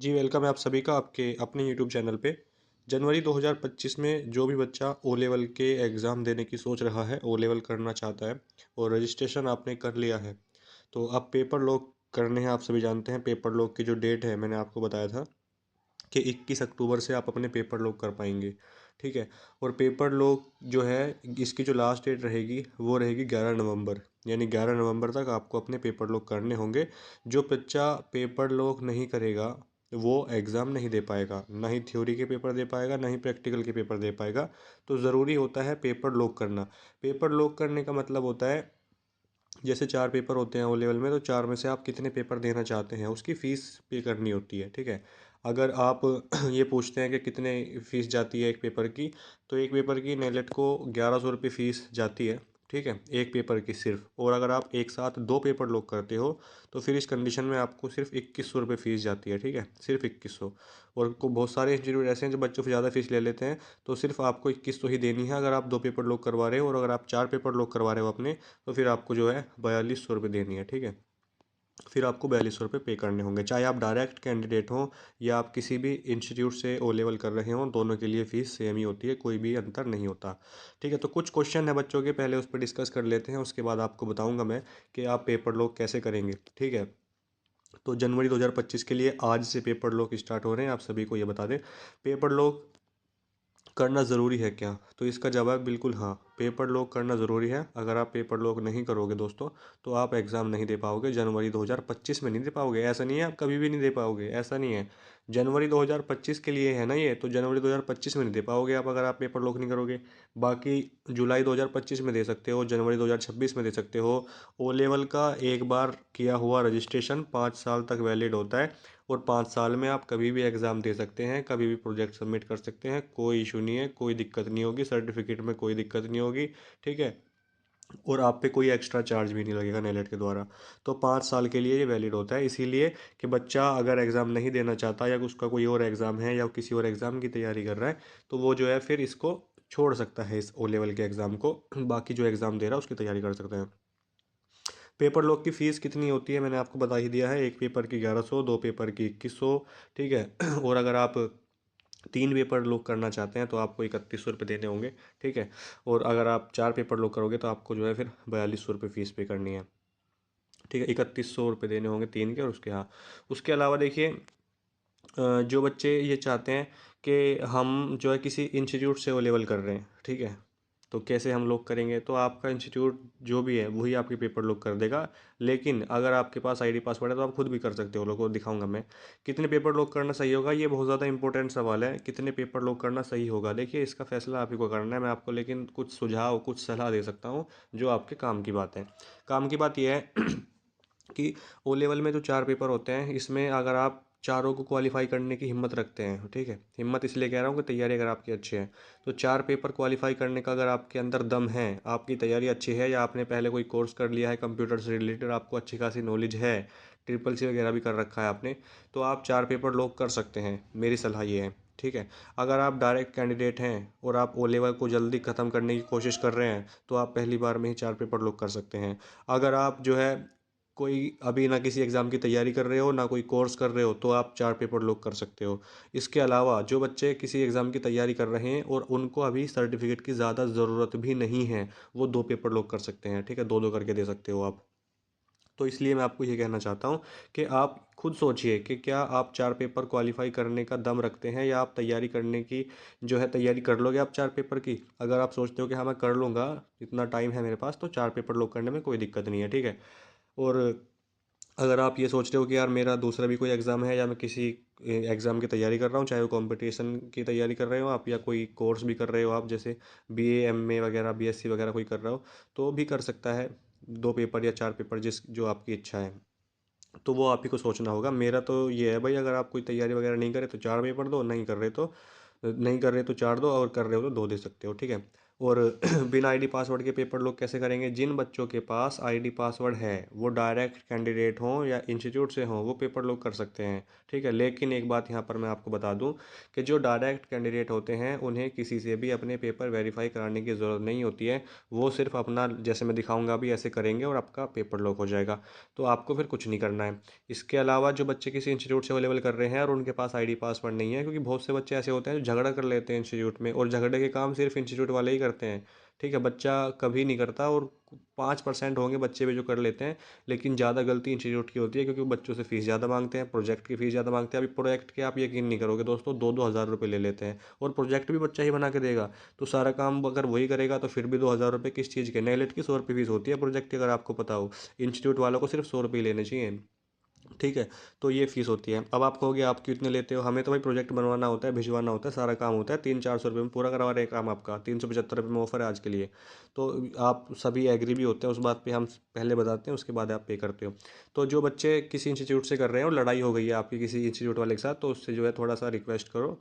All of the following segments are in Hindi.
जी, वेलकम है आप सभी का आपके अपने यूट्यूब चैनल पे। जनवरी 2025 में जो भी बच्चा ओ लेवल के एग्ज़ाम देने की सोच रहा है, ओ लेवल करना चाहता है और रजिस्ट्रेशन आपने कर लिया है, तो अब पेपर लॉक करने हैं। आप सभी जानते हैं पेपर लॉक की जो डेट है मैंने आपको बताया था कि 21 अक्टूबर से आप अपने पेपर लॉक कर पाएंगे, ठीक है। और पेपर लॉक जो है इसकी जो लास्ट डेट रहेगी वो रहेगी 11 नवंबर, यानी 11 नवंबर तक आपको अपने पेपर लॉक करने होंगे। जो बच्चा पेपर लॉक नहीं करेगा वो एग्ज़ाम नहीं दे पाएगा, ना ही थ्योरी के पेपर दे पाएगा, ना ही प्रैक्टिकल के पेपर दे पाएगा। तो ज़रूरी होता है पेपर लॉक करना। पेपर लॉक करने का मतलब होता है, जैसे 4 पेपर होते हैं ओ लेवल में, तो 4 में से आप कितने पेपर देना चाहते हैं उसकी फ़ीस पे करनी होती है, ठीक है। अगर आप ये पूछते हैं कि कितने फ़ीस जाती है एक पेपर की, तो एक पेपर की नेलेट को 1100 रुपये फ़ीस जाती है, ठीक है, एक पेपर की सिर्फ। और अगर आप एक साथ 2 पेपर लॉक करते हो तो फिर इस कंडीशन में आपको सिर्फ 2100 रुपये फ़ीस जाती है, ठीक है, सिर्फ 2100। और को बहुत सारे इंस्टीट्यूट ऐसे हैं जो बच्चों से ज़्यादा फ़ीस ले लेते हैं, तो सिर्फ आपको 2100 ही देनी है अगर आप 2 पेपर लॉक करवा रहे हो। और अगर आप 4 पेपर लॉक करवा रहे हो अपने, तो फिर आपको जो है 4200 रुपये देनी है, ठीक है। फिर आपको 4200 रुपये पे करने होंगे, चाहे आप डायरेक्ट कैंडिडेट हों या आप किसी भी इंस्टीट्यूट से ओ लेवल कर रहे हों, दोनों के लिए फ़ीस सेम ही होती है, कोई भी अंतर नहीं होता, ठीक है। तो कुछ क्वेश्चन है बच्चों के, पहले उस पर डिस्कस कर लेते हैं, उसके बाद आपको बताऊंगा मैं कि आप पेपर लॉक कैसे करेंगे, ठीक है। तो जनवरी 2025 के लिए आज से पेपर लॉक स्टार्ट हो रहे हैं। आप सभी को ये बता दें, पेपर लॉक करना ज़रूरी है क्या? तो इसका जवाब बिल्कुल हाँ, पेपर लॉक करना ज़रूरी है। अगर आप पेपर लॉक नहीं करोगे दोस्तों, तो आप एग्ज़ाम नहीं दे पाओगे, जनवरी 2025 में नहीं दे पाओगे। ऐसा नहीं है आप कभी भी नहीं दे पाओगे, ऐसा नहीं है। जनवरी 2025 के लिए है ना ये, तो जनवरी 2025 में नहीं दे पाओगे आप अगर आप पेपर लॉक नहीं करोगे। बाकी जुलाई 2025 में दे सकते हो, जनवरी 2026 में दे सकते हो। ओ लेवल का एक बार किया हुआ रजिस्ट्रेशन 5 साल तक वैलिड होता है, और 5 साल में आप कभी भी एग्ज़ाम दे सकते हैं, कभी भी प्रोजेक्ट सबमिट कर सकते हैं, कोई इशू नहीं है, कोई दिक्कत नहीं होगी, सर्टिफिकेट में कोई दिक्कत नहीं होगी, ठीक है। और आप पे कोई एक्स्ट्रा चार्ज भी नहीं लगेगा नेलेट के द्वारा। तो 5 साल के लिए ये वैलिड होता है, इसीलिए कि बच्चा अगर एग्ज़ाम नहीं देना चाहता या उसका कोई और एग्ज़ाम है या किसी और एग्ज़ाम की तैयारी कर रहा है, तो वो जो है फिर इसको छोड़ सकता है, इस ओ लेवल के एग्ज़ाम को, बाकी जो एग्ज़ाम दे रहा है उसकी तैयारी कर सकते हैं। पेपर लॉक की फ़ीस कितनी होती है मैंने आपको बता ही दिया है, एक पेपर की 1100, 2 पेपर की 2100, ठीक है। और अगर आप 3 पेपर लॉक करना चाहते हैं तो आपको 3100 रुपये देने होंगे, ठीक है। और अगर आप 4 पेपर लॉक करोगे तो आपको जो है फिर 4200 रुपये फ़ीस पे करनी है, ठीक है। 3100 रुपये देने होंगे 3 के, और उसके हाँ, उसके अलावा देखिए, जो बच्चे ये चाहते हैं कि हम जो है किसी इंस्टीट्यूट से ओ लेवल कर रहे हैं, ठीक है, तो कैसे हम लोग करेंगे, तो आपका इंस्टीट्यूट जो भी है वही आपके पेपर लॉक कर देगा। लेकिन अगर आपके पास आईडी पासवर्ड है तो आप खुद भी कर सकते हो, लोगों को दिखाऊंगा मैं। कितने पेपर लॉक करना सही होगा, ये बहुत ज़्यादा इंपॉर्टेंट सवाल है, कितने पेपर लॉक करना सही होगा। देखिए इसका फैसला आप ही को करना है, मैं आपको लेकिन कुछ सुझाव कुछ सलाह दे सकता हूँ जो आपके काम की बात है। काम की बात यह है कि ओ लेवल में जो 4 पेपर होते हैं, इसमें अगर आप चारों को क्वालिफाई करने की हिम्मत रखते हैं, ठीक है, हिम्मत इसलिए कह रहा हूँ कि तैयारी अगर आपकी अच्छी है, तो 4 पेपर क्वालिफाई करने का अगर आपके अंदर दम है, आपकी तैयारी अच्छी है, या आपने पहले कोई कोर्स कर लिया है कंप्यूटर से रिलेटेड, आपको अच्छी खासी नॉलेज है, ट्रिपल सी वगैरह भी कर रखा है आपने, तो आप 4 पेपर लॉक कर सकते हैं, मेरी सलाह ये है, ठीक है। अगर आप डायरेक्ट कैंडिडेट हैं और आप ओ लेवल को जल्दी ख़त्म करने की कोशिश कर रहे हैं, तो आप पहली बार में ही 4 पेपर लॉक कर सकते हैं। अगर आप जो है कोई अभी ना किसी एग्ज़ाम की तैयारी कर रहे हो ना कोई कोर्स कर रहे हो, तो आप 4 पेपर लॉक कर सकते हो। इसके अलावा जो बच्चे किसी एग्ज़ाम की तैयारी कर रहे हैं और उनको अभी सर्टिफिकेट की ज़्यादा ज़रूरत भी नहीं है, वो 2 पेपर लॉक कर सकते हैं, ठीक है, दो दो करके दे सकते हो आप। तो इसलिए मैं आपको ये कहना चाहता हूँ कि आप खुद सोचिए कि क्या आप 4 पेपर क्वालिफाई करने का दम रखते हैं, या आप तैयारी करने की जो है तैयारी कर लोगे आप 4 पेपर की। अगर आप सोचते हो कि हाँ मैं कर लूँगा, इतना टाइम है मेरे पास, तो 4 पेपर लॉक करने में कोई दिक्कत नहीं है, ठीक है। और अगर आप ये सोच रहे हो कि यार मेरा दूसरा भी कोई एग्ज़ाम है, या मैं किसी एग्ज़ाम की तैयारी कर रहा हूँ, चाहे वो कंपटीशन की तैयारी कर रहे हो आप या कोई कोर्स भी कर रहे हो आप, जैसे बीए एमए वगैरह बीएससी वगैरह कोई कर रहा हो, तो भी कर सकता है 2 पेपर या 4 पेपर, जिस जो आपकी इच्छा है। तो वो आप ही को सोचना होगा। मेरा तो ये है भाई, अगर आप कोई तैयारी वगैरह नहीं करे तो 4 पेपर दो, नहीं कर रहे तो 4 दो, और कर रहे हो तो 2 दे सकते हो, ठीक है। और बिना आईडी पासवर्ड के पेपर लोग कैसे करेंगे? जिन बच्चों के पास आईडी पासवर्ड है वो डायरेक्ट कैंडिडेट हों या इंस्टीट्यूट से हों वो पेपर लोग कर सकते हैं, ठीक है। लेकिन एक बात यहाँ पर मैं आपको बता दूँ कि जो डायरेक्ट कैंडिडेट होते हैं उन्हें किसी से भी अपने पेपर वेरीफाई कराने की ज़रूरत नहीं होती है। वो सिर्फ अपना, जैसे मैं दिखाऊंगा अभी, ऐसे करेंगे और आपका पेपर लॉक हो जाएगा। तो आपको फिर कुछ नहीं करना है। इसके अलावा जो बच्चे किसी इंस्टीट्यूट से अवेलेबल कर रहे हैं और उनके पास आईडी पासवर्ड नहीं है, क्योंकि बहुत से बच्चे ऐसे होते हैं जो झगड़ा कर लेते हैं इंस्टीट्यूट में, और झगड़े के काम सिर्फ इंस्टीट्यूट वाले ही करते हैं, ठीक है। बच्चा कभी नहीं करता, और 5% होंगे बच्चे भी जो कर लेते हैं, लेकिन ज़्यादा गलती इंस्टीट्यूट की होती है, क्योंकि बच्चों से फ़ीस ज़्यादा मांगते हैं, प्रोजेक्ट की फ़ीस ज़्यादा मांगते हैं। अभी प्रोजेक्ट के आप यकीन नहीं करोगे दोस्तों, 2-2 हज़ार रुपये ले लेते हैं, और प्रोजेक्ट भी बच्चा ही बना के देगा। तो सारा काम अगर वही करेगा तो फिर भी 2 हज़ार रुपये किस चीज़ के? नेलेट की 100 रुपये फीस होती है प्रोजेक्ट की, अगर आपको पता हो। इंस्टीट्यूट वालों को सिर्फ 100 रुपये लेने चाहिए, ठीक है। तो ये फीस होती है। अब आप कहोगे आप क्यों इतने लेते हो? हमें तो भाई प्रोजेक्ट बनवाना होता है, भिजवाना होता है, सारा काम होता है, 300-400 रुपये में पूरा करवा रहे हैं काम आपका, 375 रुपये में ऑफर है आज के लिए। तो आप सभी एग्री भी होते हैं उस बात पे, हम पहले बताते हैं उसके बाद आप पे करते हो। तो जो बच्चे किसी इंस्टीट्यूट से कर रहे हैं और लड़ाई हो गई है आपकी किसी इंस्टीट्यूट वाले के साथ, तो उससे जो है थोड़ा सा रिक्वेस्ट करो,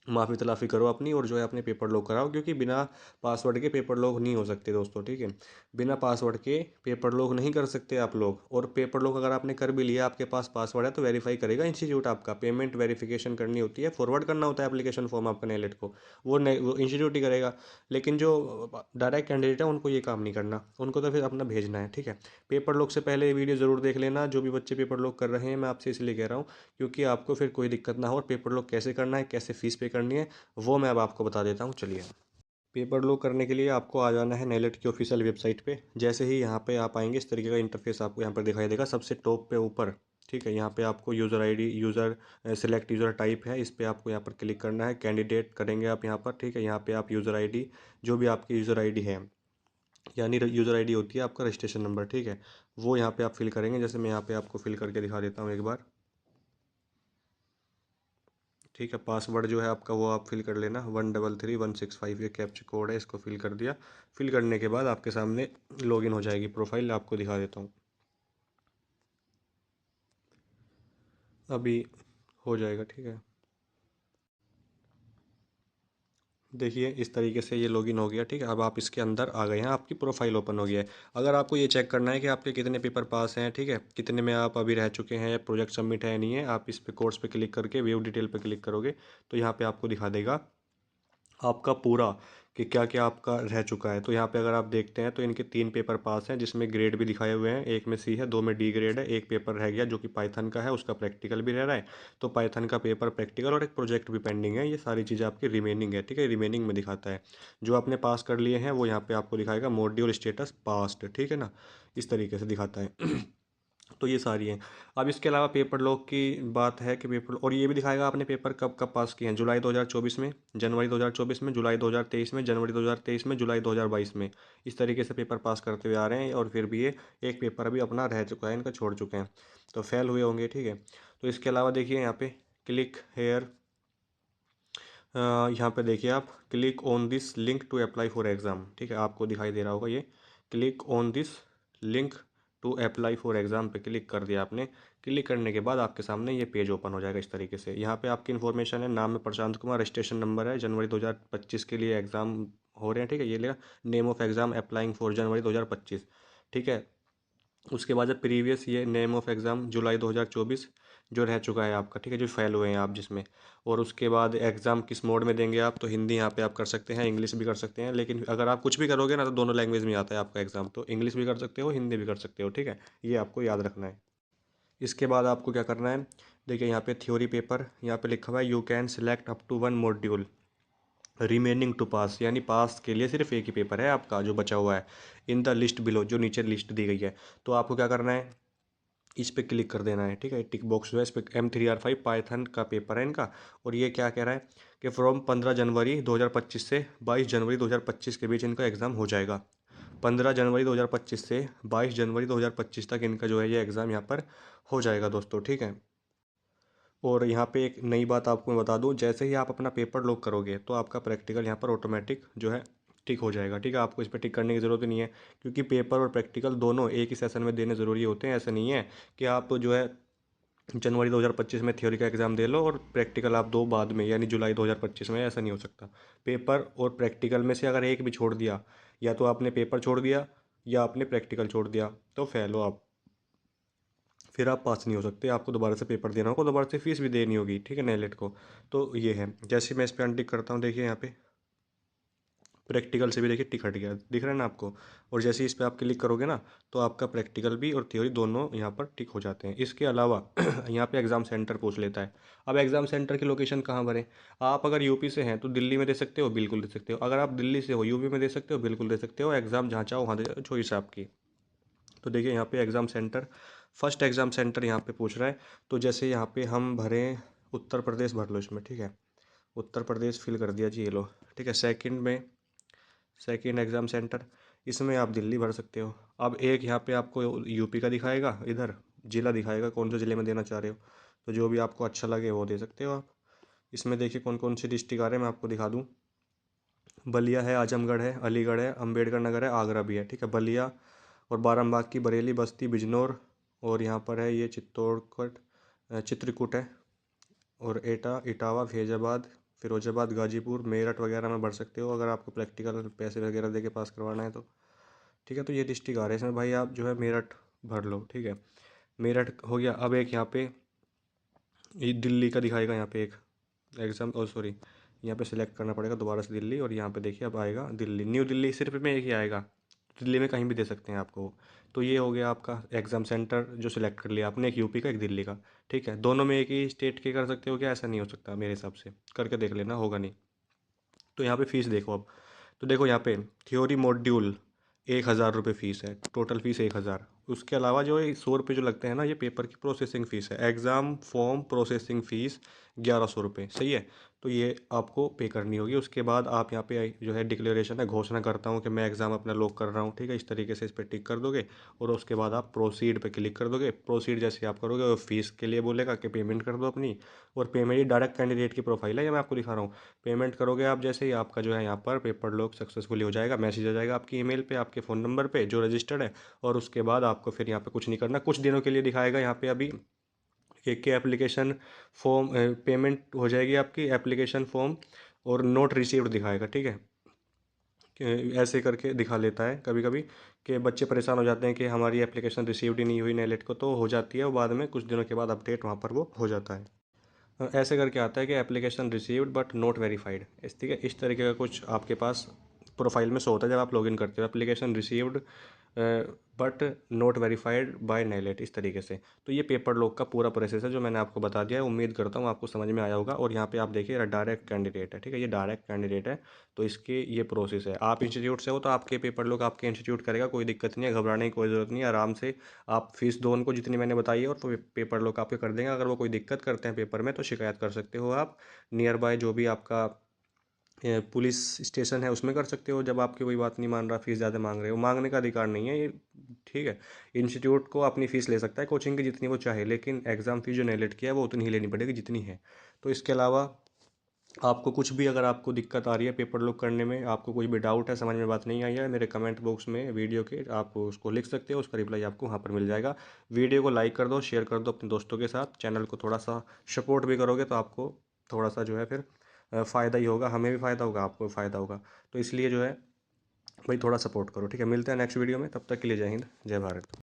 माफ़ी तलाफ़ी करो अपनी, और जो है अपने पेपर लॉक कराओ, क्योंकि बिना पासवर्ड के पेपर लॉक नहीं हो सकते दोस्तों, ठीक है। बिना पासवर्ड के पेपर लॉक नहीं कर सकते आप लोग। और पेपर लॉक अगर आपने कर भी लिया, आपके पास पासवर्ड है, तो वेरीफाई करेगा इंस्टीट्यूट आपका। पेमेंट वेरिफिकेशन करनी होती है, फॉरवर्ड करना होता है एप्लीकेशन फॉर्म आपका नेलेट को, वो इंस्टीट्यूट ही करेगा। लेकिन जो डायरेक्ट कैंडिडेट है उनको ये काम नहीं करना, उनको तो फिर अपना भेजना है, ठीक है। पेपर लॉक से पहले ये वीडियो ज़रूर देख लेना, जो भी बच्चे पेपर लॉक कर रहे हैं, मैं आपसे इसलिए कह रहा हूँ क्योंकि आपको फिर कोई दिक्कत ना हो। और पेपर लॉक कैसे करना है, कैसे फ़ीस पे करनी है, वो मैं अब आपको बता देता हूँ, चलिए। पेपर लॉक करने के लिए आपको आ जाना है नेलेट की ऑफिशियल वेबसाइट पे। जैसे ही यहाँ पे आप आएंगे, इस तरीके का इंटरफेस आपको यहाँ पर दिखाई देगा सबसे टॉप पे ऊपर, ठीक है। यहाँ पे आपको user ID, user select user type है, इस पे आपको यहाँ पर क्लिक करना है। कैंडिडेट करेंगे आप यहाँ पर, ठीक है। यहाँ पे आप यूज़र आईडी, जो भी आपकी यूज़र आईडी है, यानी यूज़र आईडी होती है आपका रजिस्ट्रेशन नंबर, ठीक है, वो यहाँ पे आप फिल करेंगे। जैसे मैं यहाँ पे आपको फिल करके दिखा देता हूँ एक बार, ठीक है। पासवर्ड जो है आपका वो आप फिल कर लेना, 133165, ये कैप्चा कोड है, इसको फिल कर दिया। फिल करने के बाद आपके सामने लॉगिन हो जाएगी प्रोफाइल, आपको दिखा देता हूँ, अभी हो जाएगा, ठीक है। देखिए इस तरीके से ये लॉगिन हो गया, ठीक है। अब आप इसके अंदर आ गए हैं, आपकी प्रोफाइल ओपन हो गया है। अगर आपको ये चेक करना है कि आपके कितने पेपर पास हैं, ठीक है, कितने में आप अभी रह चुके हैं, या प्रोजेक्ट सबमिट है या नहीं है, आप इस पे कोर्स पे क्लिक करके व्यू डिटेल पे क्लिक करोगे, तो यहाँ पे आपको दिखा देगा आपका पूरा कि क्या क्या आपका रह चुका है। तो यहाँ पे अगर आप देखते हैं तो इनके 3 पेपर पास हैं, जिसमें ग्रेड भी दिखाए हुए हैं। एक में सी है, 2 में डी ग्रेड है, एक पेपर रह गया जो कि पाइथन का है, उसका प्रैक्टिकल भी रह रहा है। तो पाइथन का पेपर प्रैक्टिकल और एक प्रोजेक्ट भी पेंडिंग है। ये सारी चीज़ें आपकी रिमेनिंग है, ठीक है, रिमेनिंग में दिखाता है। जो आपने पास कर लिए हैं वो यहाँ पे आपको दिखाएगा मॉड्यूल स्टेटस पास्ट, ठीक है ना, इस तरीके से दिखाता है। तो ये सारी हैं। अब इसके अलावा पेपर लॉक की बात है कि पेपर, और ये भी दिखाएगा आपने पेपर कब कब पास किए हैं, जुलाई 2024 में, जनवरी 2024 में, जुलाई 2023 में, जनवरी 2023 में, जुलाई 2022 में। इस तरीके से पेपर पास करते हुए आ रहे हैं, और फिर भी ये एक पेपर अभी अपना रह चुका है, इनका छोड़ चुके हैं, तो फेल हुए होंगे, ठीक है। तो इसके अलावा देखिए यहाँ पे क्लिक हेयर, यहाँ पे देखिए आप click on this link to apply for exam, ठीक है, आपको दिखाई दे रहा होगा ये, click on this link to apply for exam पे क्लिक कर दिया आपने। क्लिक करने के बाद आपके सामने ये पेज ओपन हो जाएगा इस तरीके से। यहाँ पे आपकी इन्फॉर्मेशन है, नाम है प्रशांत कुमार, रजिस्ट्रेशन नंबर है, जनवरी 2025 के लिए एग्ज़ाम हो रहे हैं, ठीक है, ये लेगा। Name of exam applying for January 2025, ठीक है। उसके बाद प्रीवियस ये नेम ऑफ एग्ज़ाम जुलाई 2024 जो रह चुका है आपका, ठीक है, जो फेल हुए हैं आप जिसमें। और उसके बाद एग्ज़ाम किस मोड में देंगे आप, तो हिंदी यहाँ पे आप कर सकते हैं, इंग्लिश भी कर सकते हैं। लेकिन अगर आप कुछ भी करोगे ना तो दोनों लैंग्वेज में आता है आपका एग्ज़ाम, तो इंग्लिश भी कर सकते हो, हिंदी भी कर सकते हो, ठीक है, ये आपको याद रखना है। इसके बाद आपको क्या करना है, देखिए यहाँ पे थ्योरी पेपर, यहाँ पे लिखा हुआ है you can select up to 1 module remaining to pass, यानी पास के लिए सिर्फ एक ही पेपर है आपका जो बचा हुआ है, इन द लिस्ट बिलो, जो नीचे लिस्ट दी गई है। तो आपको क्या करना है, इस पे क्लिक कर देना है, ठीक है। टिक बॉक्स जो है इस पर M3R5 पाइथन का पेपर है इनका। और ये क्या कह रहा है कि फ्रॉम 15 जनवरी 2025 से 22 जनवरी 2025 के बीच इनका एग्ज़ाम हो जाएगा। 15 जनवरी 2025 से 22 जनवरी 2025 तक इनका जो है ये एग्ज़ाम यहाँ पर हो जाएगा दोस्तों, ठीक है। और यहाँ पे एक नई बात आपको मैं बता दूँ, जैसे ही आप अपना पेपर लॉक करोगे तो आपका प्रैक्टिकल यहाँ पर ऑटोमेटिक जो है टिक हो जाएगा, ठीक है। आपको इस पर टिक करने की ज़रूरत ही नहीं है, क्योंकि पेपर और प्रैक्टिकल दोनों एक ही सेशन में देने ज़रूरी होते हैं। ऐसा नहीं है कि आप जो है जनवरी 2025 में थ्योरी का एग्ज़ाम दे लो और प्रैक्टिकल आप दो बाद में, यानी जुलाई 2025 में। ऐसा नहीं हो सकता। पेपर और प्रैक्टिकल में से अगर एक भी छोड़ दिया, या तो आपने पेपर छोड़ दिया या आपने प्रैक्टिकल छोड़ दिया, तो फेल हो आप। फिर आप पास नहीं हो सकते, आपको दोबारा से पेपर देना होगा, दोबारा से फीस भी देनी होगी, ठीक है, नेलेट को। तो ये है। जैसे मैं इस पर अनटिक करता हूँ, देखिए यहाँ पे प्रैक्टिकल से भी देखिए टिक हट गया, दिख रहा है ना आपको। और जैसे ही इस पर आप क्लिक करोगे ना, तो आपका प्रैक्टिकल भी और थ्योरी दोनों यहाँ पर टिक हो जाते हैं। इसके अलावा यहाँ पे एग्ज़ाम सेंटर पूछ लेता है। अब एग्ज़ाम सेंटर की लोकेशन कहाँ भरें? आप अगर यूपी से हैं तो दिल्ली में दे सकते हो, बिल्कुल दे सकते हो। अगर आप दिल्ली से हो, यूपी में दे सकते हो, बिल्कुल दे सकते हो। एग्ज़ाम जहाँ चाहो वहाँ दे, चॉइस है आपकी। तो देखिए यहाँ पे exam centre, first exam centre यहाँ पे पूछ रहा है। तो जैसे यहाँ पे हम भरें, उत्तर प्रदेश भर लो इसमें, ठीक है। उत्तर प्रदेश फिल कर दिया जी, ये लो, ठीक है। सेकंड में, सेकंड एग्ज़ाम सेंटर, इसमें आप दिल्ली भर सकते हो। अब एक यहाँ पे आपको यूपी का दिखाएगा, इधर ज़िला दिखाएगा कौन से ज़िले में देना चाह रहे हो। तो जो भी आपको अच्छा लगे वो दे सकते हो आप। इसमें देखिए कौन कौन सी डिस्ट्रिक्ट आ रहे हैं, मैं आपको दिखा दूँ। बलिया है, आजमगढ़ है, अलीगढ़ है, अम्बेडकर नगर है, आगरा भी है, ठीक है। बलिया और बारामबाग की, बरेली, बस्ती, बिजनौर, और यहाँ पर है ये चित्तौड़गढ़, चित्रकूट है, और एटा, इटावा, फैजाबाद, फिरोजाबाद, गाजीपुर, मेरठ वगैरह में भर सकते हो अगर आपको प्रैक्टिकल पैसे वगैरह दे के पास करवाना है तो, ठीक है। तो ये डिस्ट्रिक्ट आ रहे हैं इसमें, भाई आप जो है मेरठ भर लो, ठीक है। मेरठ हो गया। अब एक यहाँ पे ये दिल्ली का दिखाएगा, यहाँ पे एक एग्ज़ाम, और सॉरी, यहाँ पे सिलेक्ट करना पड़ेगा दोबारा से दिल्ली, और यहाँ पे देखिए अब आएगा दिल्ली, न्यू दिल्ली, सिर्फ में एक ही आएगा। दिल्ली में कहीं भी दे सकते हैं आपको। तो ये हो गया आपका एग्ज़ाम सेंटर जो सिलेक्ट कर लिया आपने, एक यूपी का, एक दिल्ली का, ठीक है। दोनों में एक ही स्टेट के कर सकते हो क्या? ऐसा नहीं हो सकता मेरे हिसाब से, करके देख लेना, होगा नहीं। तो यहाँ पे फ़ीस देखो अब। तो देखो यहाँ पे थ्योरी मॉड्यूल 1,000 रुपये फ़ीस है, टोटल फ़ीस 1,000। उसके अलावा जो ये 100 रुपये जो लगते हैं ना, ये पेपर की प्रोसेसिंग फ़ीस है। एग्ज़ाम फॉर्म प्रोसेसिंग फ़ीस 1,100 रुपये, सही है। तो ये आपको पे करनी होगी। उसके बाद आप यहाँ पे जो है डिक्लेरेशन है, घोषणा करता हूँ कि मैं एग्ज़ाम अपना लॉक कर रहा हूँ, ठीक है। इस तरीके से इस पर टिक कर दोगे, और उसके बाद आप प्रोसीड पे क्लिक कर दोगे। प्रोसीड जैसे आप करोगे, वो फ़ीस के लिए बोलेगा कि पेमेंट कर दो अपनी। और पेमेंट, ये डायरेक्ट कैंडिडेट की प्रोफाइल है, ये मैं आपको दिखा रहा हूँ। पेमेंट करोगे आप जैसे ही, आपका जो है यहाँ पर पेपर लॉक सक्सेसफुली हो जाएगा, मैसेज आ जाएगा आपकी ईमेल पे, आपके फ़ोन नंबर पे जो रजिस्टर्ड है। और उसके बाद आपको फिर यहाँ पे कुछ नहीं करना, कुछ दिनों के लिए दिखाएगा यहाँ पे अभी। एक के एप्लीकेशन फॉर्म, पेमेंट हो जाएगी आपकी, एप्लीकेशन फॉर्म और नोट रिसीव्ड दिखाएगा, ठीक है। ऐसे करके दिखा लेता है कभी कभी, कि बच्चे परेशान हो जाते हैं कि हमारी एप्लीकेशन रिसीव्ड ही नहीं हुई नेलेट को, तो हो जाती है वो बाद में, कुछ दिनों के बाद अपडेट वहाँ पर वो हो जाता है। ऐसे करके आता है कि application received but not verified, इस, ठीक है, इस तरीके का कुछ आपके पास प्रोफाइल में शो होता है जब आप लॉगिन करते हो। Application received but not verified by नेलेट, इस तरीके से। तो ये पेपर लॉक का पूरा प्रोसेस है जो मैंने आपको बता दिया है। उम्मीद करता हूँ आपको समझ में आया होगा। और यहाँ पे आप देखिए डायरेक्ट कैंडिडेट है, ठीक है, ये डायरेक्ट कैंडिडेट है। तो इसके ये प्रोसेस है। आप इंस्टीट्यूट से हो तो आपके पेपर लॉक आपके इंस्टीट्यूट करेगा, कोई दिक्कत नहीं है, घबराने की कोई ज़रूरत नहीं है। आराम से आप फीस दो उनको जितनी मैंने बताई है, और तो पेपर लॉक आपके कर देंगे। अगर वो कोई दिक्कत करते हैं पेपर में तो शिकायत कर सकते हो आप, नियर बाय जो भी आपका पुलिस स्टेशन है उसमें कर सकते हो। जब आपकी कोई बात नहीं मान रहा, फीस ज़्यादा मांग रहे हो, मांगने का अधिकार नहीं है ये, ठीक है। इंस्टीट्यूट को अपनी फ़ीस ले सकता है कोचिंग की जितनी वो चाहे, लेकिन एग्ज़ाम फ़ीस जो नेलेट की है वो उतनी ही लेनी पड़ेगी जितनी है। तो इसके अलावा आपको कुछ भी, अगर आपको दिक्कत आ रही है पेपर लॉक करने में, आपको कोई भी डाउट है, समझ में बात नहीं आई है, मेरे कमेंट बॉक्स में वीडियो के आप उसको लिख सकते हो, उसका रिप्लाई आपको वहाँ पर मिल जाएगा। वीडियो को लाइक कर दो, शेयर कर दो अपने दोस्तों के साथ। चैनल को थोड़ा सा सपोर्ट भी करोगे तो आपको थोड़ा सा जो है फिर फ़ायदा ही होगा, हमें भी फ़ायदा होगा, आपको भी फ़ायदा होगा। तो इसलिए जो है भाई थोड़ा सपोर्ट करो, ठीक है। मिलते हैं नेक्स्ट वीडियो में, तब तक के लिए जय हिंद, जय भारत।